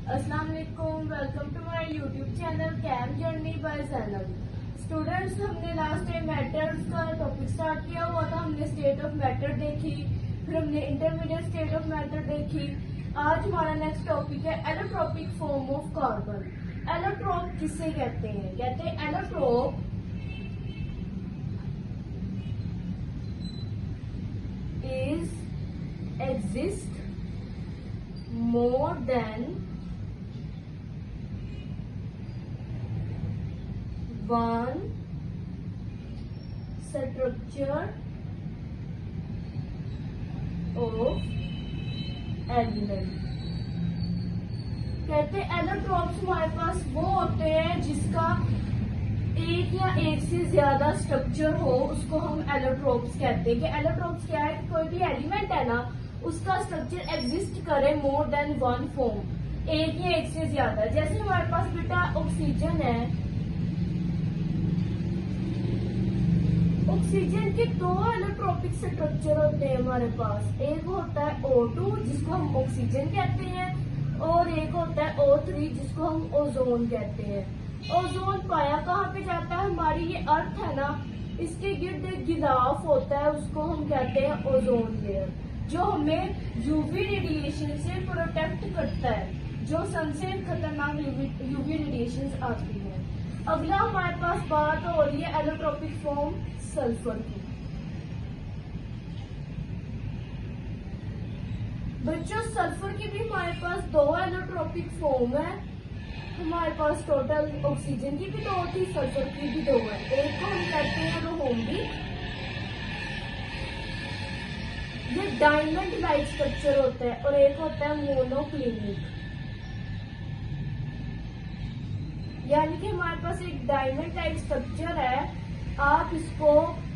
अस्सलाम वालेकुम, welcome to my YouTube channel cam journey by Zainab. Students, हमने लास्ट टाइम मैटर्स का टॉपिक स्टार्ट किया हुआ था। हमने स्टेट ऑफ मैटर देखी, फिर हमने इंटरमीडिएट स्टेट ऑफ मैटर देखी। आज हमारा नेक्स्ट टॉपिक है allotropic form of carbon. Allotrope किससे कहते हैं? कहते हैं allotrope is exist more than one structure of element। कहते हैं एलोट्रोप्स हमारे पास वो होते हैं जिसका एक या एक से ज्यादा स्ट्रक्चर हो, उसको हम एलोट्रोप्स कहते हैं। कि एलोट्रोप्स क्या है? कोई भी एलिमेंट है ना, उसका स्ट्रक्चर एग्जिस्ट करे मोर देन वन फॉर्म, एक या एक से ज्यादा। जैसे हमारे पास बेटा ऑक्सीजन है, ऑक्सीजन के दो एलोट्रोपिक स्ट्रक्चर होते हैं हमारे पास। एक होता है O2 जिसको हम ऑक्सीजन कहते हैं, और एक होता है O3 जिसको हम ओजोन कहते हैं। ओजोन पाया कहाँ पे जाता है? हमारी ये अर्थ है ना, इसके गिर्द एक गिलाफ होता है, उसको हम कहते हैं ओजोन लेयर, जो हमें यूवी रेडिएशन से प्रोटेक्ट करता है, जो सन से खतरनाक यूवी रेडिएशन आती है। अगला हमारे पास बात हो रही है एलोट्रोपिक फॉर्म सल्फर की। बच्चों, सल्फर की भी हमारे पास दो एलोट्रोपिक फॉर्म है। हमारे पास टोटल ऑक्सीजन की भी दो थी, सल्फर की भी दो है। एक को हम कहते हैं रोहोम्बिक, ये डायमंड लाइक स्ट्रक्चर होता है, और एक होता है मोनोक्लिनिक। यानी कि हमारे पास एक डायमंड लाइक स्ट्रक्चर है, आप इसको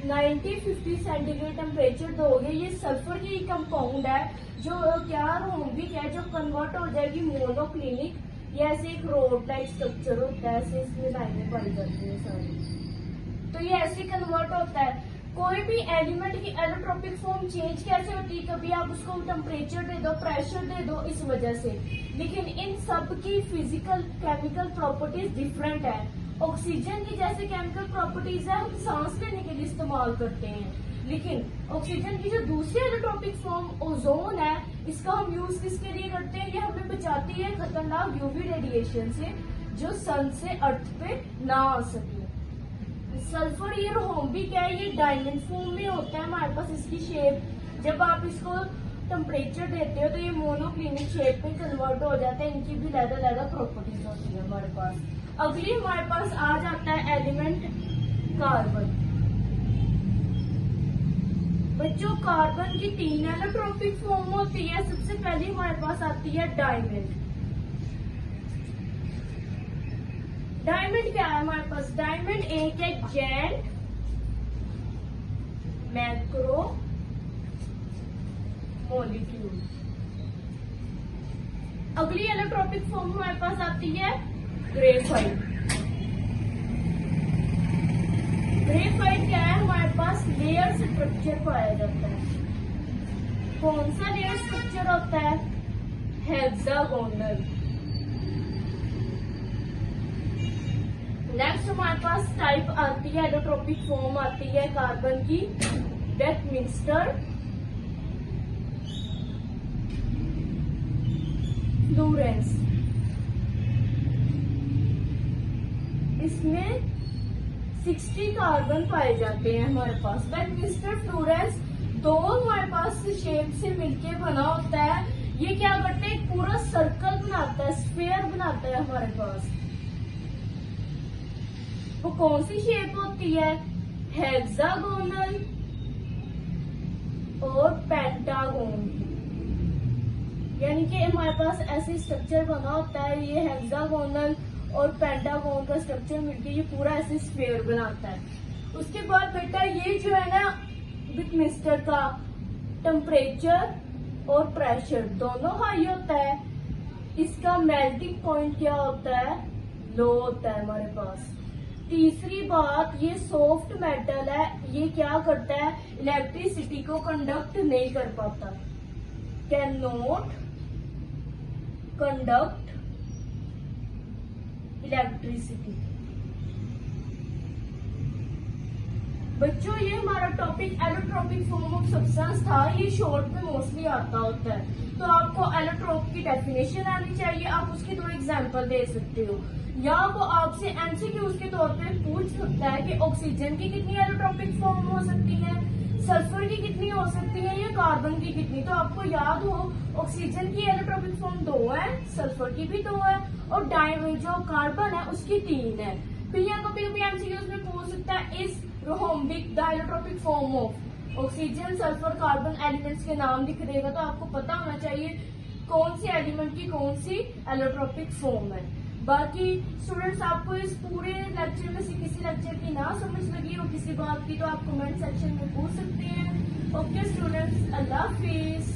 90-50 सेंटीग्रेड टेम्परेचर दोगे, ये सल्फर की कंपाउंड है, जो क्या रोहोम्बिक है, जो कन्वर्ट हो जाएगी मोनोक्लिनिक। ये ऐसे एक रोड लाइक स्ट्रक्चर होता है, ऐसे इसमें लाइनें बन जाती है सारी, तो ये ऐसे कन्वर्ट होता है। कोई भी एलिमेंट की एलोट्रोपिक फॉर्म चेंज कैसे होती है? कभी आप उसको टेम्परेचर दे दो, प्रेशर दे दो, इस वजह से। लेकिन इन सब की फिजिकल केमिकल प्रॉपर्टीज डिफरेंट है। ऑक्सीजन की जैसे केमिकल प्रॉपर्टीज है, हम सांस लेने के लिए इस्तेमाल करते हैं, लेकिन ऑक्सीजन की जो दूसरी एलोट्रोपिक फॉर्म ओजोन है, इसका हम यूज किसके लिए करते हैं? ये हमें बचाती है खतरनाक यूवी रेडिएशन से, जो सन से अर्थ पे ना आ सके। सल्फर ये रोहोम्बिक है, ये डायमंड फॉर्म में होता है हमारे पास। इसकी शेप जब आप इसको टेम्परेचर देते हो तो ये मोनोक्लिनिक शेप में कन्वर्ट हो जाता है। इनकी भी अलग प्रॉपर्टीज होती है हमारे पास। अगली हमारे पास आ जाता है एलिमेंट कार्बन। बच्चों, कार्बन की 3 एलोट्रोपिक फॉर्म होती है। सबसे पहले हमारे पास आती है डायमंड। डायमंड क्या है हमारे पास? डायमंड एक है जेंट मैक्रो मॉलिक्यूल। अगली एलोट्रोपिक फॉर्म हमारे पास आती है ग्रेफाइट। ग्रेफाइट क्या है? हमारे पास लेयर स्ट्रक्चर पाया जाता है। कौन सा लेयर स्ट्रक्चर होता है? हेक्सागोनल। नेक्स्ट हमारे पास टाइप आती है, एलोट्रोपिक फॉर्म आती है कार्बन की बेकमिंस्टर फ्लोरेंस। इसमें 60 कार्बन पाए जाते हैं हमारे पास। बेकमिंस्टर फ्लोरेंस दो हमारे पास शेप से मिलके बना होता है। ये क्या करते हैं? एक पूरा सर्कल बनाता है, स्फीयर बनाता है हमारे पास। वो कौन सी शेप होती है? हेक्सागोनल और पेंटागोन। यानी कि हमारे पास ऐसे स्ट्रक्चर बना होता है। ये हेक्सागोनल और पेंटागोन का स्ट्रक्चर मिलकर ये पूरा ऐसे स्फीयर बनाता है। उसके बाद बेटा ये जो है ना, बेकमिंस्टर का टेम्परेचर और प्रेशर दोनों हाई होता है। इसका मेल्टिंग पॉइंट क्या होता है? लो होता है हमारे पास। तीसरी बात, ये सॉफ्ट मेटल है, ये क्या करता है? इलेक्ट्रिसिटी को कंडक्ट नहीं कर पाता, कैन नॉट कंडक्ट इलेक्ट्रिसिटी। बच्चों ये हमारा topic allotropic form of substance था। ये शॉर्ट में मोस्टली आता होता है, तो आपको एलोट्रोप की डेफिनेशन आनी चाहिए। आप उसके दो एग्जांपल दे सकते हो, या वो आपसे एमसीक्यूज के तौर पे पूछ सकता है कि ऑक्सीजन की कितनी एलोट्रोपिक फॉर्म हो सकती है, सल्फर की कितनी हो सकती है, या कार्बन की कितनी। तो आपको याद हो ऑक्सीजन की एलोट्रोपिक फॉर्म 2 है, सल्फर की भी 2 है, और जो कार्बन है उसकी 3 है। फिर यहाँ कभी कभी एमसीक्यूज में पूछ सकता है इस rhombic the allotropic form of oxygen sulphur carbon elements के नाम दिख देगा, तो आपको पता होना चाहिए कौन सी एलिमेंट की कौन सी एलोट्रोपिक फॉर्म है। बाकी स्टूडेंट्स आपको इस पूरे लेक्चर में से किसी लेक्चर की ना समझ लगी हो किसी बात की, तो आप कमेंट सेक्शन में पूछ सकते हैं। ओके स्टूडेंट्स, अल्लाह हाफिज।